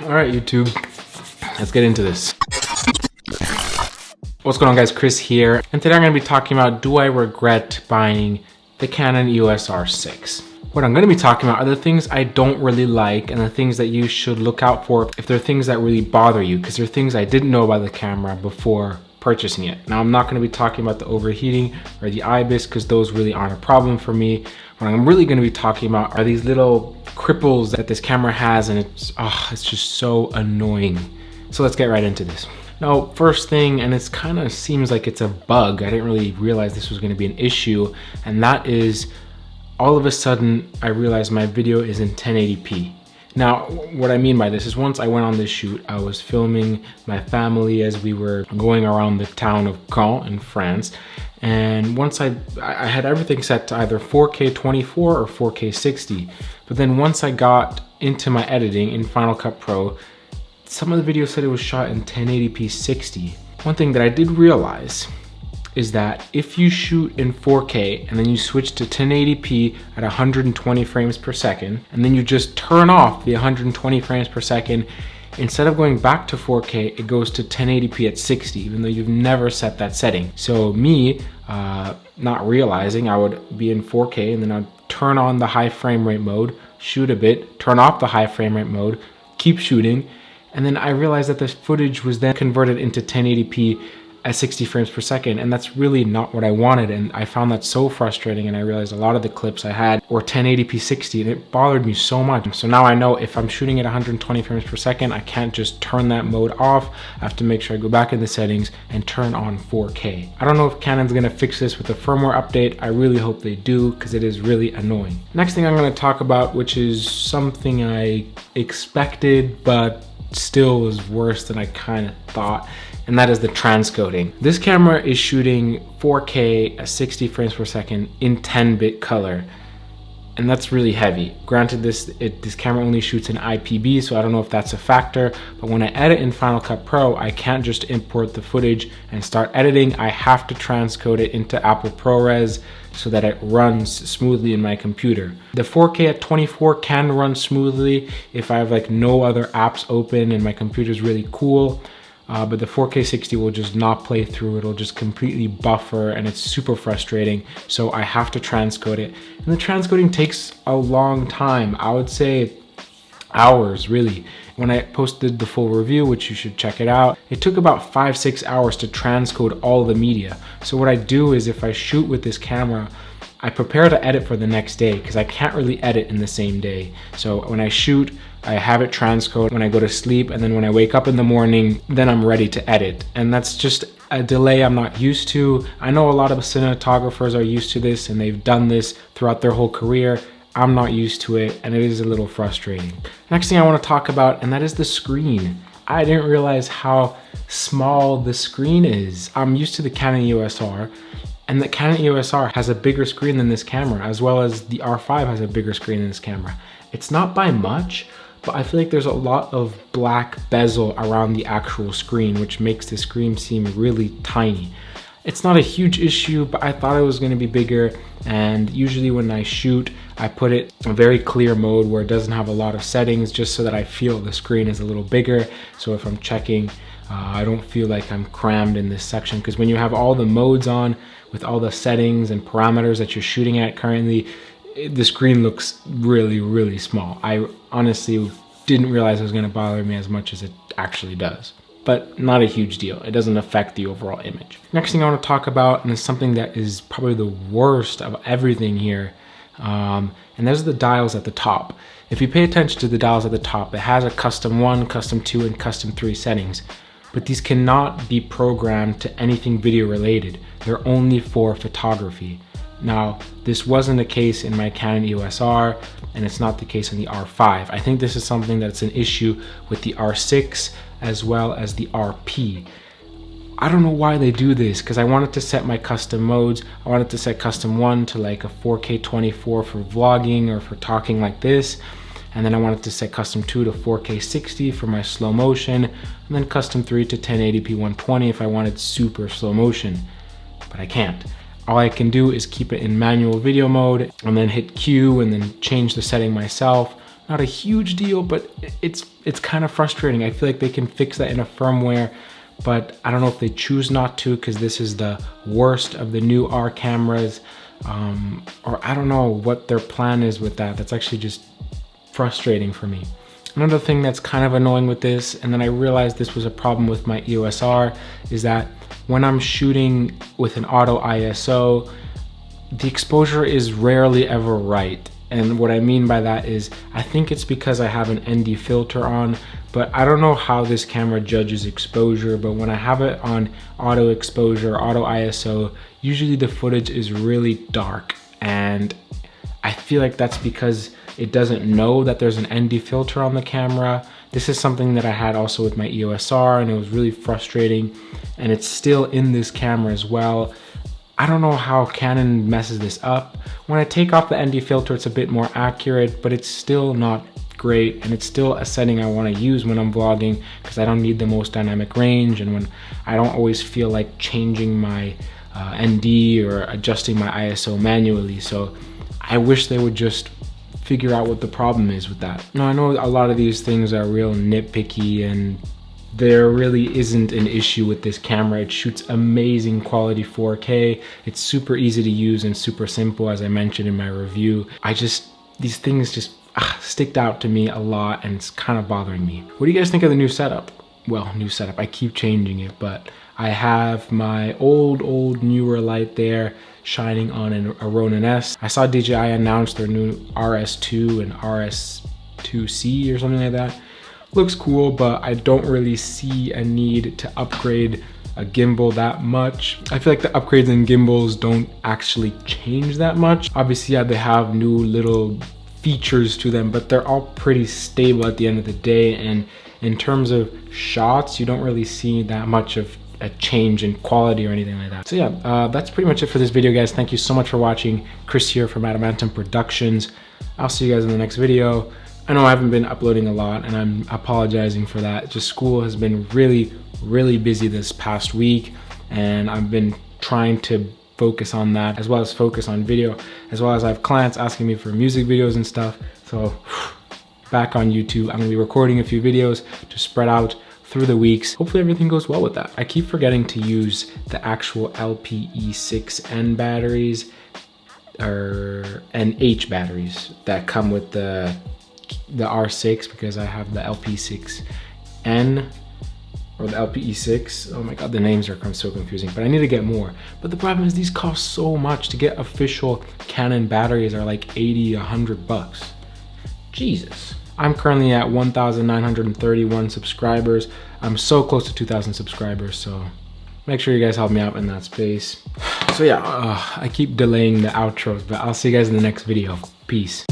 All right, YouTube, let's get into this. What's going on, guys? Chris here, and today I'm going to be talking about, do I regret buying the Canon EOS R6? What I'm going to be talking about are the things I don't really like and the things that you should look out for if they're things that really bother you, because they're things I didn't know about the camera before purchasing it. Now, I'm not going to be talking about the overheating or the IBIS because those really aren't a problem for me. What I'm really going to be talking about are these little cripples that this camera has, and it's just so annoying. So let's get right into this. Now, first thing, and it's kind of seems like it's a bug, I didn't really realize this was going to be an issue, and that is all of a sudden I realized my video is in 1080p. Now, what I mean by this is once I went on this shoot, I was filming my family as we were going around the town of Caen in France. And once I had everything set to either 4K 24 or 4K 60. But then once I got into my editing in Final Cut Pro, some of the videos said it was shot in 1080p 60. One thing that I did realize is that if you shoot in 4K and then you switch to 1080p at 120 frames per second, and then you just turn off the 120 frames per second, instead of going back to 4K, it goes to 1080p at 60, even though you've never set that setting. So me, not realizing, I would be in 4K and then I'd turn on the high frame rate mode, shoot a bit, turn off the high frame rate mode, keep shooting, and then I realized that this footage was then converted into 1080p at 60 frames per second, and that's really not what I wanted, and I found that so frustrating, and I realized a lot of the clips I had were 1080p 60, and it bothered me so much. So now I know if I'm shooting at 120 frames per second, I can't just turn that mode off. I have to make sure I go back in the settings and turn on 4K. I don't know if Canon's gonna fix this with a firmware update. I really hope they do, because it is really annoying. Next thing I'm gonna talk about, which is something I expected, but still is worse than I kind of thought, and that is the transcoding. This camera is shooting 4K at 60 frames per second in 10-bit color, and that's really heavy. Granted, this camera only shoots in IPB, so I don't know if that's a factor, but when I edit in Final Cut Pro, I can't just import the footage and start editing. I have to transcode it into Apple ProRes so that it runs smoothly in my computer. The 4K at 24 can run smoothly if I have like no other apps open and my computer is really cool. But the 4K 60 will just not play through. It'll just completely buffer, and it's super frustrating. So I have to transcode it. And the transcoding takes a long time. I would say hours, really. When I posted the full review, which you should check it out, it took about 5-6 hours to transcode all the media. So what I do is if I shoot with this camera, I prepare to edit for the next day because I can't really edit in the same day. So when I shoot, I have it transcode when I go to sleep, and then when I wake up in the morning, then I'm ready to edit. And that's just a delay I'm not used to. I know a lot of cinematographers are used to this and they've done this throughout their whole career. I'm not used to it, and it is a little frustrating. Next thing I want to talk about, and that is the screen. I didn't realize how small the screen is. I'm used to the Canon EOS R, and the Canon EOS R has a bigger screen than this camera, as well as the R5 has a bigger screen than this camera. It's not by much, but I feel like there's a lot of black bezel around the actual screen, which makes the screen seem really tiny. It's not a huge issue, but I thought it was going to be bigger, and usually when I shoot, I put it in a very clear mode where it doesn't have a lot of settings, just so that I feel the screen is a little bigger. So if I'm checking, I don't feel like I'm crammed in this section, because when you have all the modes on with all the settings and parameters that you're shooting at currently, the screen looks really, really small. I honestly didn't realize it was going to bother me as much as it actually does. But not a huge deal. It doesn't affect the overall image. Next thing I want to talk about, and it's something that is probably the worst of everything here, and those are the dials at the top. If you pay attention to the dials at the top, it has a custom 1, custom 2, and custom 3 settings. But these cannot be programmed to anything video related. They're only for photography. Now, this wasn't the case in my Canon EOS R, and it's not the case in the R5. I think this is something that's an issue with the R6 as well as the RP. I don't know why they do this, because I wanted to set my custom modes. I wanted to set custom 1 to like a 4K 24 for vlogging or for talking like this. And then I wanted to set custom 2 to 4K 60 for my slow motion. And then custom 3 to 1080p 120 if I wanted super slow motion. But I can't. All I can do is keep it in manual video mode and then hit Q and then change the setting myself. not a huge deal, but it's kind of frustrating. I feel like they can fix that in a firmware, but I don't know if they choose not to because this is the worst of the new R cameras, or I don't know what their plan is with that. That's actually just frustrating for me. Another thing that's kind of annoying with this, and then I realized this was a problem with my EOS R, is that when I'm shooting with an auto ISO, the exposure is rarely ever right. And what I mean by that is, I think it's because I have an ND filter on, but I don't know how this camera judges exposure, but when I have it on auto exposure, auto ISO, usually the footage is really dark. And I feel like that's because it doesn't know that there's an ND filter on the camera. This is something that I had also with my EOS R, and it was really frustrating, and it's still in this camera as well. I don't know how Canon messes this up. When I take off the ND filter, it's a bit more accurate, but it's still not great, and it's still a setting I want to use when I'm vlogging because I don't need the most dynamic range, and when I don't always feel like changing my ND or adjusting my ISO manually. So I wish they would just figure out what the problem is with that. Now, I know a lot of these things are real nitpicky, and there really isn't an issue with this camera. It shoots amazing quality 4K. It's super easy to use and super simple, as I mentioned in my review. These things just sticked out to me a lot, and it's kind of bothering me. What do you guys think of the new setup? Well, new setup, I keep changing it, but I have my old newer light there shining on a Ronin S. I saw DJI announce their new RS2 and RS2C or something like that. Looks cool, but I don't really see a need to upgrade a gimbal that much. I feel like the upgrades in gimbals don't actually change that much. Obviously, yeah, they have new little features to them, but they're all pretty stable at the end of the day. And in terms of shots, you don't really see that much of a change in quality or anything like that. So yeah, that's pretty much it for this video, guys. Thank you so much for watching. Chris here from Adamantium Productions. I'll see you guys in the next video. I know I haven't been uploading a lot, and I'm apologizing for that. Just school has been really busy this past week, and I've been trying to focus on that, as well as focus on video, as well as I have clients asking me for music videos and stuff. So back on YouTube, I'm gonna be recording a few videos to spread out through the weeks. Hopefully everything goes well with that. I keep forgetting to use the actual LPE6N batteries or NH batteries that come with the R6, because I have the LP6N or the LPE6. Oh my god, the names are so confusing, but I need to get more. But the problem is these cost so much. To get official Canon batteries are like 80, 100 bucks. Jesus. I'm currently at 1,931 subscribers. I'm so close to 2,000 subscribers, so make sure you guys help me out in that space. So yeah, I keep delaying the outros, but I'll see you guys in the next video. Peace.